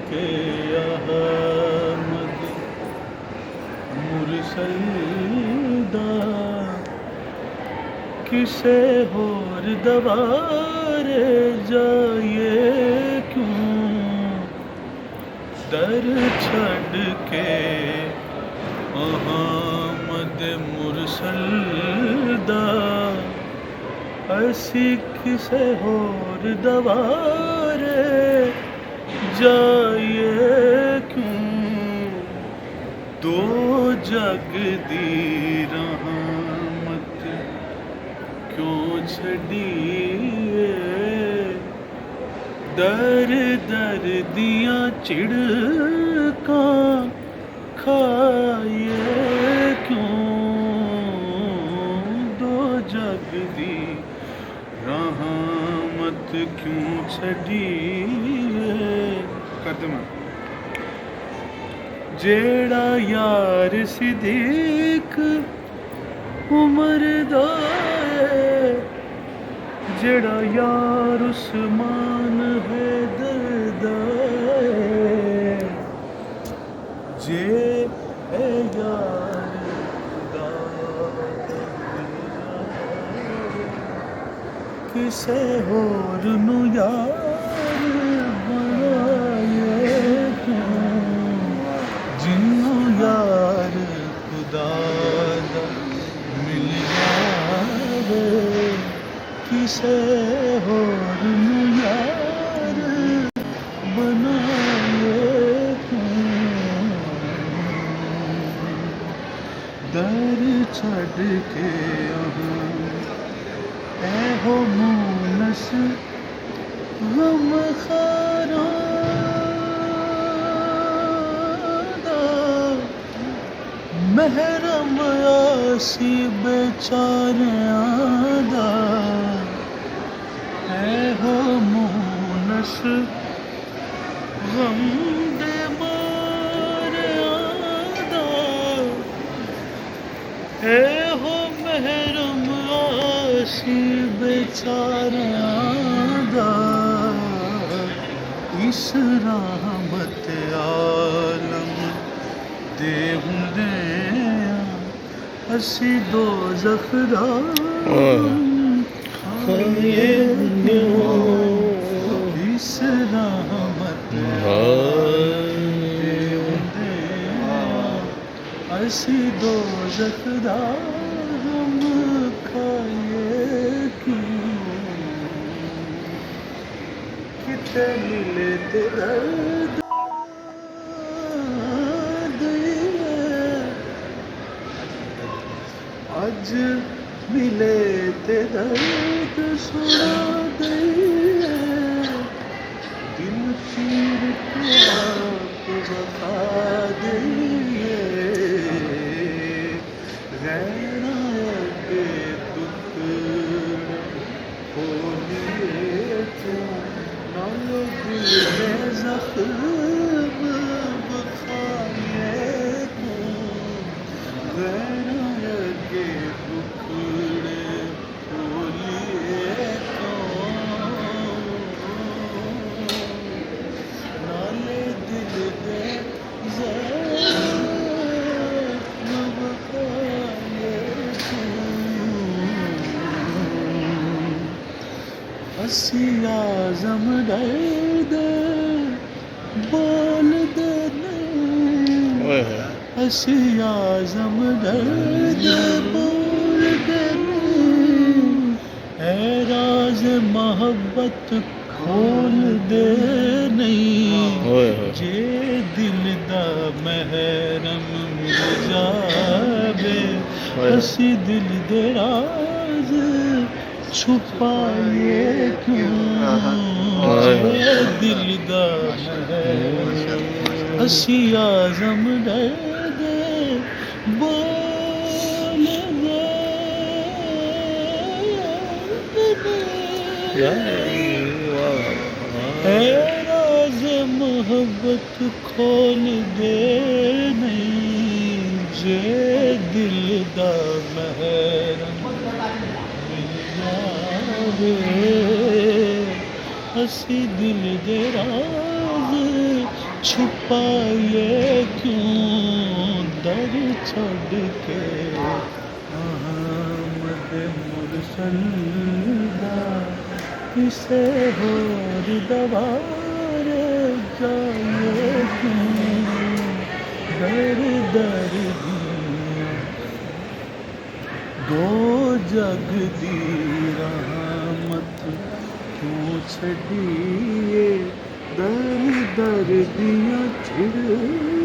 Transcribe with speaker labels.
Speaker 1: के अहमद मुरसल दा किसे होर दवारे जाइए क्यों दर छड़ के अहमद मुरसल दा असी किसे होर दवारे जाइए क्यों दो जग दी रहमत क्यों छड़िए दर दर दियां चिड़कां खाइए क्यों दो जग दी रहमत क्यों छड़िए कदम जेड़ा यार सिद्दीक उमर दा जेड़ा यार उस्मान हैदर दा जे है यार दा किसे होर नू यार बनाए क्यों जिन्नू यार खुदा दा मिल जावे किसे होर नू यार बनाए क्यों दर छड़ के हो मूनस गम खारा दा महरम आसी बेचारियां दा हो मूनस गम दे मारियां दा हो महरम आसी बेचारियां दा इस रहमत आलम दे हुंदियां असी दोज़ख दा खाए इस रहमत आलम दे हुंदियां असी दोज़ख दा किते मिले ते दर्द अज मिले ते दर्द सुना दिए दिल चीर के आप बता दिए रहना के दुख होलिए क्यों नालो दिल में ज़ख्म बखाए क्यों रहना के टुकड़े होलिए क्यों नाले दिल में ज़ख्म बखाए हसी आज़म दर्द बोल दे नहीं हसी आज़म दर्द बोल दे नहीं है राज मोहब्बत खोल दे नहीं जे दिल दा महरम मिल जावे हसी दिल दे राज छुपाए क्यों दिल दा हसी आज़म दर्द बोल दे राज मोहब्बत खोल दे नहीं जे दिल दा महरम हसी दिल दे राज छुपाए क्यों दर छोड़ के आमद मुरसलदा किसे होर दवार जाए क्यों दर दर दिया दो जग दी रहमत क्यों छड़िए दर दर दिया छिड़